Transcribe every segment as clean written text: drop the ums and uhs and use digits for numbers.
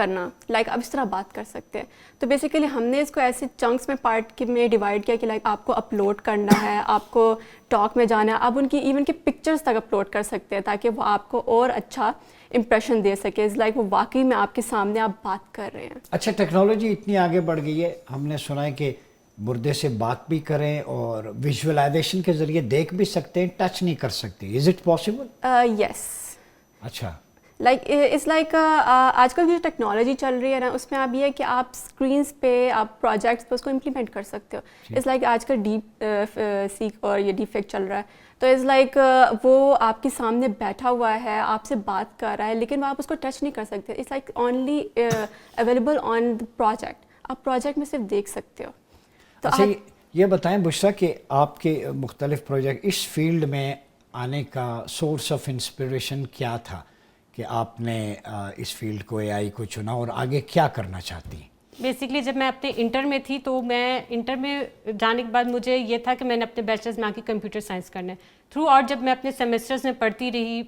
کرنا, لائک آپ اس طرح بات کر سکتے ہیں. تو بیسیکلی ہم نے اس کو ایسے چنکس میں پارٹ میں ڈیوائڈ کیا کہ لائک آپ کو اپلوڈ کرنا ہے, آپ کو ٹاک میں جانا ہے, آپ ان کی ایون کی پکچرس تک اپلوڈ کر سکتے ہیں تاکہ وہ آپ کو اور اچھا امپریشن دے سکے, از لائک وہ واقعی میں آپ کے سامنے آپ بات کر رہے ہیں. اچھا, ٹیکنالوجی اتنی آگے بڑھ گئی ہے, ہم نے سنا ہے کہ مردے سے بات بھی کریں اور ویژولائزیشن کے ذریعے دیکھ بھی سکتے ہیں, ٹچ نہیں کر سکتے. Is it possible? یس. اچھا, لائک اٹس لائک آج کل کی جو ٹیکنالوجی چل رہی ہے نا, اس میں آپ یہ ہے کہ آپ اسکرینس پہ, آپ پروجیکٹس پہ اس کو امپلیمنٹ کر سکتے ہو. اٹس لائک آج کل ڈیپ سیک اور یہ ڈیپ فیک چل رہا ہے, تو اٹس لائک وہ آپ کے سامنے بیٹھا ہوا ہے, آپ سے بات کر رہا ہے, لیکن وہ آپ اس کو ٹچ نہیں کر سکتے. It's like only available on the project, آپ پروجیکٹ میں صرف دیکھ سکتے ہو. تو اچھا یہ بتائیں بشریٰ کہ آپ کے مختلف پروجیکٹ اس فیلڈ میں آنے کا سورس آف انسپریشن کیا تھا کہ آپ نے اس فیلڈ کو, اے آئی کو چنا, اور آگے کیا کرنا چاہتی ہیں؟ بیسکلی جب میں اپنے انٹر میں تھی تو میں انٹر میں جانے کے بعد مجھے یہ تھا کہ میں نے اپنے بیچلرز میں آ کے کمپیوٹر سائنس کرنا ہے. تھرو آؤٹ جب میں اپنے سیمسٹرز میں پڑھتی رہی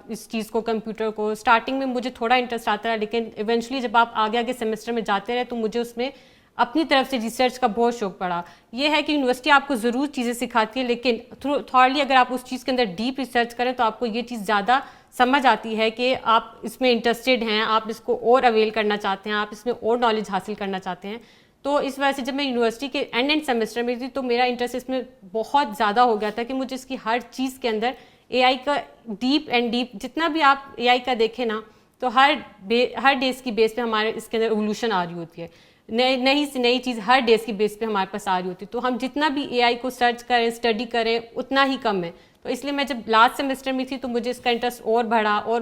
اس چیز کو, کمپیوٹر کو, اسٹارٹنگ میں مجھے تھوڑا انٹرسٹ آتا رہا, لیکن ایونچولی جب آپ آگے آگے سیمسٹر میں جاتے رہے تو مجھے اس میں اپنی طرف سے ریسرچ کا بہت شوق پڑا. یہ ہے کہ یونیورسٹی آپ کو ضرور چیزیں سکھاتی ہے, لیکن تھورلی اگر آپ اس چیز کے اندر ڈیپ ریسرچ کریں تو آپ کو یہ چیز زیادہ سمجھ آتی ہے کہ آپ اس میں انٹرسٹیڈ ہیں, آپ اس کو اور اویل کرنا چاہتے ہیں, آپ اس میں اور نالج حاصل کرنا چاہتے ہیں. تو اس وجہ سے جب میں یونیورسٹی کے اینڈ سیمسٹر میں تھی تو میرا انٹرسٹ اس میں بہت زیادہ ہو گیا تھا کہ مجھے اس کی ہر چیز کے اندر اے آئی کا ڈیپ اینڈ ڈیپ, جتنا بھی آپ اے آئی کا دیکھیں نا, تو ہر ڈیز کی بیس پہ ہمارے اس کے اندر ایولیوشن آ رہی ہوتی ہے, نئی سے نئی چیز ہر ڈیز کی بیس پہ ہمارے پاس آ رہی ہوتی ہے. تو ہم جتنا بھی اے آئی کو سرچ کریں, اسٹڈی کریں, اتنا ہی کم ہے. تو اس لیے میں جب لاسٹ سیمسٹر میں تھی تو مجھے اس کا انٹرسٹ اور بڑھا, اور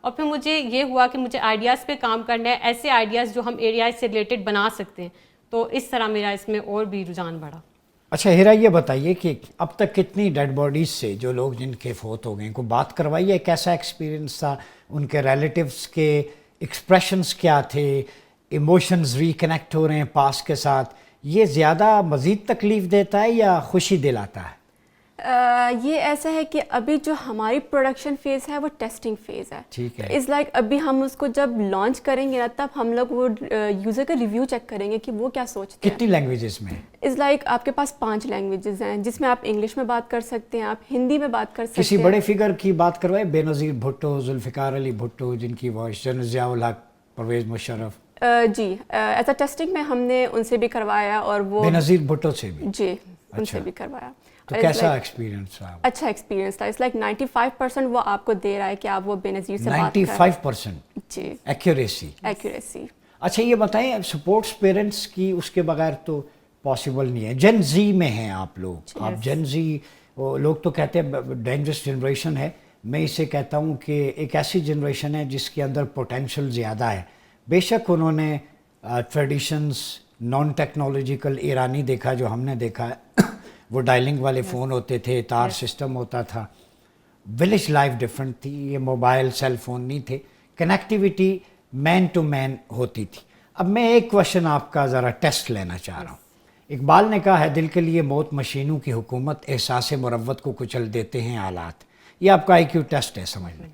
پھر مجھے یہ ہوا کہ مجھے آئیڈیاز پہ کام کرنا ہے, ایسے آئیڈیاز جو ہم اے آئی سے ریلیٹڈ بنا سکتے ہیں. تو اس طرح میرا اس میں اور بھی رجحان بڑھا. اچھا ہیرا, یہ بتائیے کہ اب تک کتنی ڈیڈ باڈیز سے جو لوگ جن کے فوت ہو گئے کو بات کروائی ہے, کیسا ایکسپیرینس تھا, ان کے ریلیٹیوز کے ایکسپریشنز کیا تھے, ایموشنز ریکنیکٹ ہو رہے ہیں پاس کے ساتھ, یہ زیادہ مزید تکلیف دیتا ہے یا خوشی دلاتا ہے؟ یہ ایسا ہے کہ ابھی جو ہماری پروڈکشن فیز ہے وہ ٹیسٹنگ فیز ہے. ٹھیک ہے. از لائک ابھی ہم اس کو جب لانچ کریں گے نا, تب ہم لوگ وہ یوزر کا ریویو چیک کریں گے کہ وہ کیا سوچتے ہیں. کتنی لینگویجز میں؟ از لائک آپ کے پاس 5 لینگویجز ہیں, جس میں آپ انگلش میں بات کر سکتے ہیں, آپ ہندی میں بات کر سکتے ہیں. کسی بڑے فگر کی بات کروائے, بے نظیر بھٹو, ذوالفقار علی بھٹو, جن کی voice, general Zia ul Haq, Pervez Musharraf. G, as a testing میں ہم نے ان سے بھی کروایا, اور وہ بے نظیر بھٹو سے بھی؟ جی, ان سے بھی کروایا. تو کیسا ایکسپیرینس رہا؟ اچھا ایکسپیرینس تھا. اس لائک 95% وہ آپ کو دے رہا ہے کہ آپ وہ بے نظیر سے بات کریں. 95%؟ جی, ایکوریسی. اچھا یہ بتائیں, سپورٹس پیرنٹس کی اس کے بغیر تو پاسبل نہیں ہے. جن زی میں ہیں آپ لوگ, آپ جن زی, لوگ تو کہتے ہیں ڈینجرس جنریشن ہے, میں اسے کہتا ہوں کہ ایک ایسی جنریشن ہے جس کے اندر پوٹینشیل زیادہ ہے. بے شک انہوں نے ٹریڈیشنز, نان ٹیکنالوجیکل ایرانی دیکھا جو ہم نے دیکھا ہے, وہ ڈائلنگ والے فون ہوتے تھے, تار سسٹم ہوتا تھا, ولیج لائف ڈفرینٹ تھی, یہ موبائل سیل فون نہیں تھے, کنیکٹیویٹی مین ٹو مین ہوتی تھی. اب میں ایک کوشچن آپ کا ذرا ٹیسٹ لینا چاہ رہا ہوں. اقبال نے کہا ہے, دل کے لیے موت مشینوں کی حکومت, احساس مروت کو کچل دیتے ہیں آلات. یہ آپ کا آئی کیو ٹیسٹ ہے, سمجھ لیں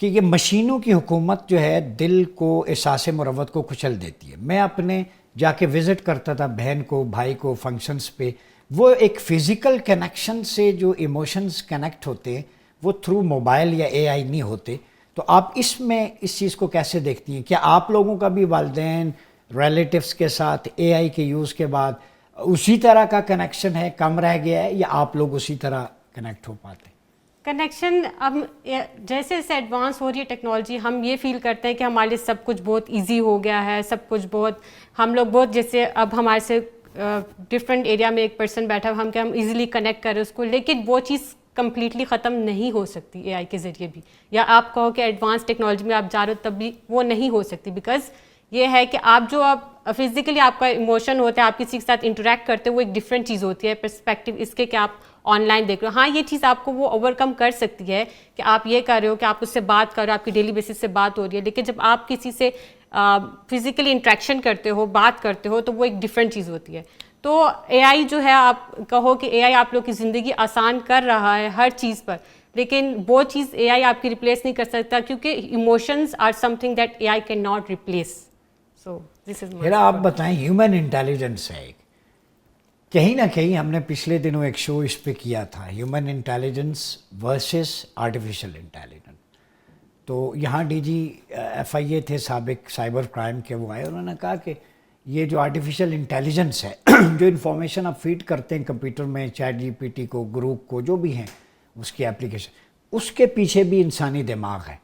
کہ یہ مشینوں کی حکومت جو ہے دل کو, احساس مروت کو کچل دیتی ہے. میں اپنے جا کے وزٹ کرتا تھا بہن کو, بھائی کو, فنکشنز پہ, وہ ایک فزیکل کنیکشن سے جو ایموشنز کنیکٹ ہوتے ہیں وہ تھرو موبائل یا اے آئی نہیں ہوتے. تو آپ اس میں اس چیز کو کیسے دیکھتی ہیں؟ کیا آپ لوگوں کا بھی والدین, ریلیٹیوز کے ساتھ اے آئی کے یوز کے بعد اسی طرح کا کنیکشن ہے, کم رہ گیا ہے, یا آپ لوگ اسی طرح کنیکٹ ہو پاتے ہیں؟ کنیکشن اب جیسے جیسے ایڈوانس ہو رہی ہے ٹیکنالوجی, ہم یہ فیل کرتے ہیں کہ ہمارے لیے سب کچھ بہت ایزی ہو گیا ہے, سب کچھ بہت, ہم لوگ بہت, جیسے اب ہمارے سے ڈفرینٹ ایریا میں ایک پرسن بیٹھا, ہم کیا ہم ایزیلی کنیکٹ کریں اس کو, لیکن وہ چیز کمپلیٹلی ختم نہیں ہو سکتی اے آئی کے ذریعے بھی, یا آپ کہو کہ ایڈوانس ٹیکنالوجی میں آپ جا رہے ہو تب بھی وہ نہیں ہو سکتی. بیکاز یہ ہے کہ آپ جو آپ فزیکلی آپ کا ایموشن ہوتا ہے, آپ کسی کے ساتھ انٹریکٹ کرتے ہو, وہ ایک ڈفرینٹ چیز ہوتی ہے پرسپیکٹیو اس کے کہ آپ آن لائن دیکھ رہے ہو. ہاں یہ چیز آپ کو وہ اوور کم کر سکتی ہے کہ آپ یہ کر رہے ہو کہ آپ اس سے بات کر رہے ہو, آپ کی ڈیلی بیسس سے بات ہو رہی ہے, لیکن جب آپ کسی سے فزیکلی انٹریکشن کرتے ہو, بات کرتے ہو, تو وہ ایک ڈفرینٹ چیز ہوتی ہے. تو اے آئی جو ہے, آپ کہو کہ اے آئی آپ لوگ کی زندگی آسان کر رہا ہے ہر چیز پر, لیکن وہ چیز اے آئی آپ کی ریپلیس نہیں کر سکتا کیونکہ emotions are something that A I can not replace. So this is میرا آپ بتائیں ہیومن انٹیلیجنس ہے ایک، کہیں نہ کہیں ہم نے پچھلے دنوں ایک شو اس پہ کیا تھا، human intelligence versus artificial intelligence. تو یہاں ڈی جی ایف آئی اے تھے سابق سائبر کرائم کے، وہ آئے، انہوں نے کہا کہ یہ جو آرٹیفیشل انٹیلیجنس ہے جو انفارمیشن آپ فیڈ کرتے ہیں کمپیوٹر میں، چیٹ جی پی ٹی کو، گروپ کو، جو بھی ہیں اس کی اپلیکیشن، اس کے پیچھے بھی انسانی دماغ ہے،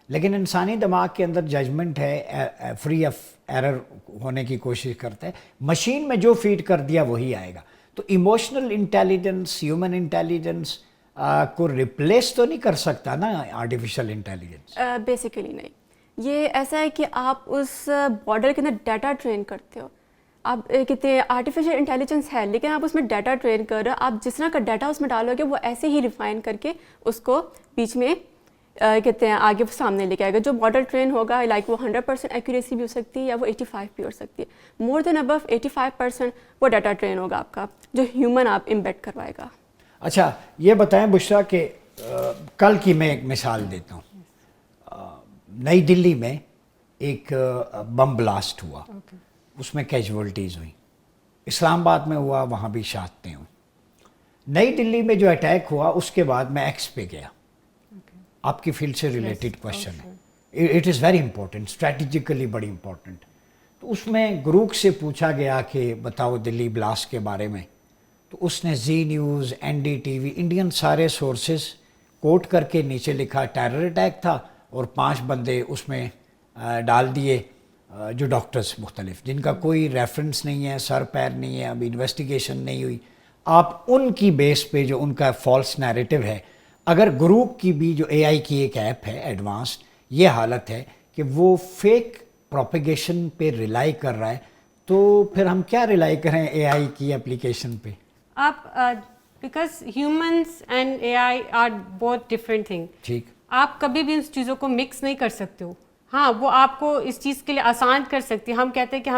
لیکن انسانی دماغ کے اندر ججمنٹ ہے، فری آف ایرر ہونے کی کوشش کرتا ہے. مشین میں جو فیڈ کر دیا وہی آئے گا. تو ایموشنل انٹیلیجنس، ہیومن انٹیلیجنس کو ریپلیس تو نہیں کر سکتا نا آرٹیفیشل انٹیلیجنس. بیسیکلی نہیں. یہ ایسا ہے کہ آپ اس بارڈر کے اندر ڈیٹا ٹرین کرتے ہو. آپ کہتے ہیں آرٹیفیشیل انٹیلیجنس ہے لیکن آپ اس میں ڈیٹا ٹرین کر رہے ہو. آپ جس طرح کا ڈیٹا اس میں ڈالو گے وہ ایسے ہی ریفائن کر کے اس کو بیچ میں کہتے ہیں آگے سامنے لے کے آئے گا. جو ماڈل ٹرین ہوگا لائک وہ 100% ایکوریسی بھی ہو سکتی ہے یا وہ 85 بھی ہو سکتی ہے. مور دین ابو 85% وہ ڈیٹا ٹرین ہوگا آپ کا جو ہیومن آپ امبیڈ کروائے گا. اچھا یہ بتائیں بشریٰ کہ کل کی میں ایک مثال دیتا ہوں. نئی دلی میں ایک بم بلاسٹ ہوا، اس میں کیجولٹیز ہوئیں. اسلام آباد میں ہوا، وہاں بھی شہادتیں ہوئیں. نئی دلی میں جو اٹیک ہوا اس کے بعد میں ایکس پہ گیا. آپ کی فیلڈ سے ریلیٹڈ کوشچن ہے، it is very important, strategically بڑی امپورٹنٹ. تو اس میں گروپ سے پوچھا گیا کہ بتاؤ دلی بلاسٹ کے بارے میں. تو اس نے Zee News, N D TV وی، انڈین سارے سورسز کوٹ کر کے نیچے لکھا ٹیرر اٹیک تھا اور 5 بندے اس میں ڈال دیے جو ڈاکٹرز مختلف، جن کا کوئی ریفرنس نہیں ہے، سر پیر نہیں ہے، ابھی انویسٹیگیشن نہیں ہوئی. آپ ان کی بیس پہ جو ان کا فالس نیریٹو ہے، اگر گروپ کی بھی جو اے آئی کی ایک ایپ ہے ایڈوانسڈ، یہ حالت ہے کہ وہ فیک پروپیگیشن پہ ریلائی کر رہا ہے، تو پھر ہم کیا ریلائی کریں اے آئی کی اپلیکیشن پہ؟ آپ because humans and a I R بہت ڈفرینٹ تھنگ. ٹھیک، آپ کبھی بھی اس چیزوں کو مکس نہیں کر سکتے ہو. ہاں وہ آپ کو اس چیز کے لیے آسان کر سکتی ہے. ہم کہتے ہیں کہ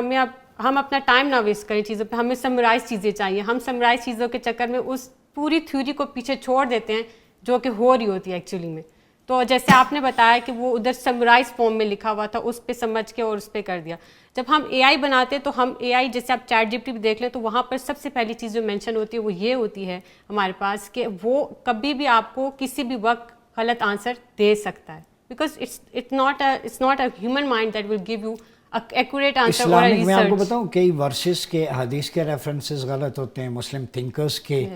ہم اپنا ٹائم نہ ویسٹ کریں چیزوں پہ، ہمیں سمرائز چیزیں چاہیے. ہم سمرائز چیزوں کے چکر میں اس پوری تھیوری کو پیچھے چھوڑ دیتے ہیں جو کہ ہو رہی ہوتی ہے ایکچولی میں. تو جیسے آپ نے بتایا کہ وہ ادھر سمرائز فارم میں لکھا ہوا تھا، اس پہ سمجھ کے اور اس پہ کر دیا. جب ہم اے آئی بناتے ہیں تو ہم اے آئی جیسے آپ چیٹ جی پی ٹی بھی دیکھ لیں تو وہاں پر سب سے پہلی چیز جو مینشن ہوتی ہے وہ یہ ہوتی ہے ہمارے پاس کہ وہ کبھی بھی آپ کو کسی بھی وقت غلط آنسر دے سکتا ہے. Because it's not a human mind that will give you an accurate answer or a Islamic میں آپ کو research. بتاؤں کئی ورسز کے حدیث کے ریفرنسز غلط ہوتے ہیں، مسلم تھنکرز کے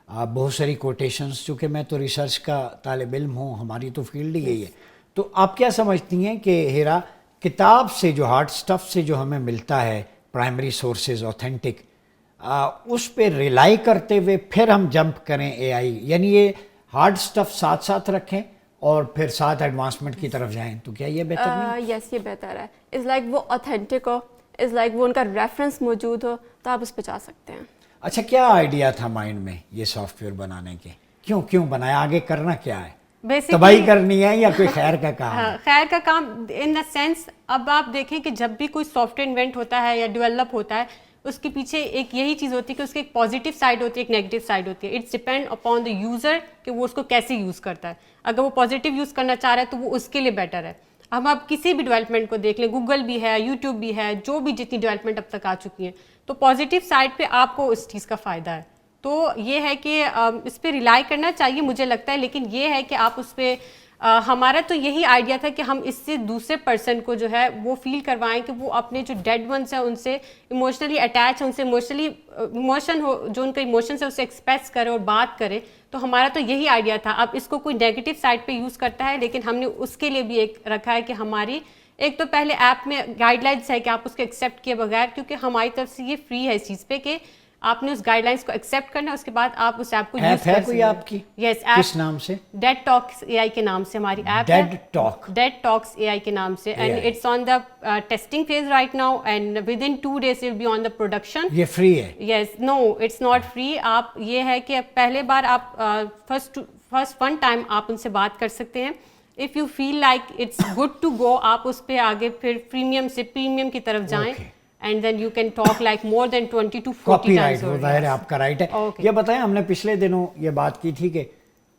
بہت ساری کوٹیشنز. چونکہ میں تو ریسرچ کا طالب علم ہوں، ہماری تو فیلڈ ہی یہی ہے. تو آپ کیا سمجھتی ہیں کہ ہیرا کتاب سے جو ہارڈ سٹف سے جو ہمیں ملتا ہے پرائمری سورسز اوتھینٹک، اس پہ ریلائی کرتے ہوئے پھر ہم جمپ کریں اے آئی، یعنی یہ ہارڈ سٹف ساتھ ساتھ رکھیں اور پھر ساتھ ایڈوانسمنٹ کی طرف جائیں، تو کیا یہ بہتر نہیں؟ یس یہ بہتر ہے. از لائک وہ اوتھینٹک ہو، از لائک وہ ان کا ریفرنس موجود ہو تو آپ اس پہ جا سکتے ہیں. اچھا کیا آئیڈیا تھا مائنڈ میں یہ سافٹ ویئر بنانے کے؟ کیوں بنایا؟ آگے کرنا کیا ہے؟ تباہی کرنی ہے یا کوئی خیر کا کام؟ خیر کا کام ان دا سینس. اب آپ دیکھیں کہ جب بھی کوئی سافٹ ویئر انوینٹ ہوتا ہے یا ڈیولپ ہوتا ہے اس کے پیچھے ایک یہی چیز ہوتی ہے کہ اس کی ایک پازیٹیو سائڈ ہوتی ہے، ایک نیگیٹو سائڈ ہوتی ہے. It's depend upon the user کہ وہ اس کو کیسے یوز کرتا ہے. اگر وہ پازیٹیو یوز کرنا چاہ رہا ہے تو وہ اس کے لیے بیٹر ہے. ہم اب کسی بھی ڈیولپمنٹ کو دیکھ لیں، گوگل بھی ہے، یوٹیوب بھی ہے، جو بھی جتنی ڈیولپمنٹ اب تک آ چکی ہیں، تو پازیٹیو سائڈ پہ آپ کو اس چیز کا فائدہ ہے. تو یہ ہے کہ اس پہ ریلائی کرنا چاہیے مجھے لگتا ہے، لیکن یہ ہے کہ آپ اس پہ ہمارا تو یہی آئیڈیا تھا کہ ہم اس سے دوسرے پرسن کو جو ہے وہ فیل کروائیں کہ وہ اپنے جو ڈیڈ ونس ہیں ان سے ایموشنلی اٹیچ ہیں، ان سے ایموشن ہو، جو ان کا ایموشنس ہے اسے ایکسپریس کرے اور بات کرے. تو ہمارا تو یہی آئیڈیا تھا. اب اس کو کوئی نیگیٹو سائڈ پہ یوز کرتا ہے لیکن ہم نے اس کے لیے بھی ایک رکھا ہے کہ ہماری ایک تو پہلے ایپ میں گائیڈ لائنس ہے کہ آپ اس کو ایکسیپٹ کیے بغیر، کیونکہ ہماری طرف سے یہ فری ہے اس چیز پہ کہ آپ نے اس گائیڈ لائنس کو ایکسیپٹ کرنا ہے، اس کے بعد آپ اس ایپ کو یوز کر سکتے ہیں. کوئی آپ کی؟ یس، کس نام سے؟ ڈیڈ ٹاکس اے آئی کے نام سے ہماری ایپ ہے. ڈیڈ ٹاکس اے آئی کے نام سے، and it's on the testing phase right now and with in 2 days it will be on the production. یہ فری ہے؟ Yes, no it's not free. آپ یہ ہے کہ پہلے بار آپ فرسٹ ون ٹائم آپ ان سے بات کر سکتے ہیں. If you feel like it's good to go, آپ اس پہ آگے پھر پریمیم سے پریمیم کی طرف جائیں. And then you can talk like more than 20 to 40 copy times. Right, وہ ظاہر ہے آپ کا رائٹ ہے. یہ بتائیں ہم نے پچھلے دنوں یہ بات کی تھی کہ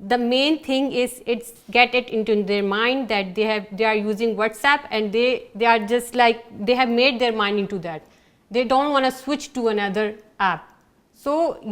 The main thing is it's get it into their mind that they are using WhatsApp and they are just like they have made their mind into that. They don't want to switch to another app. So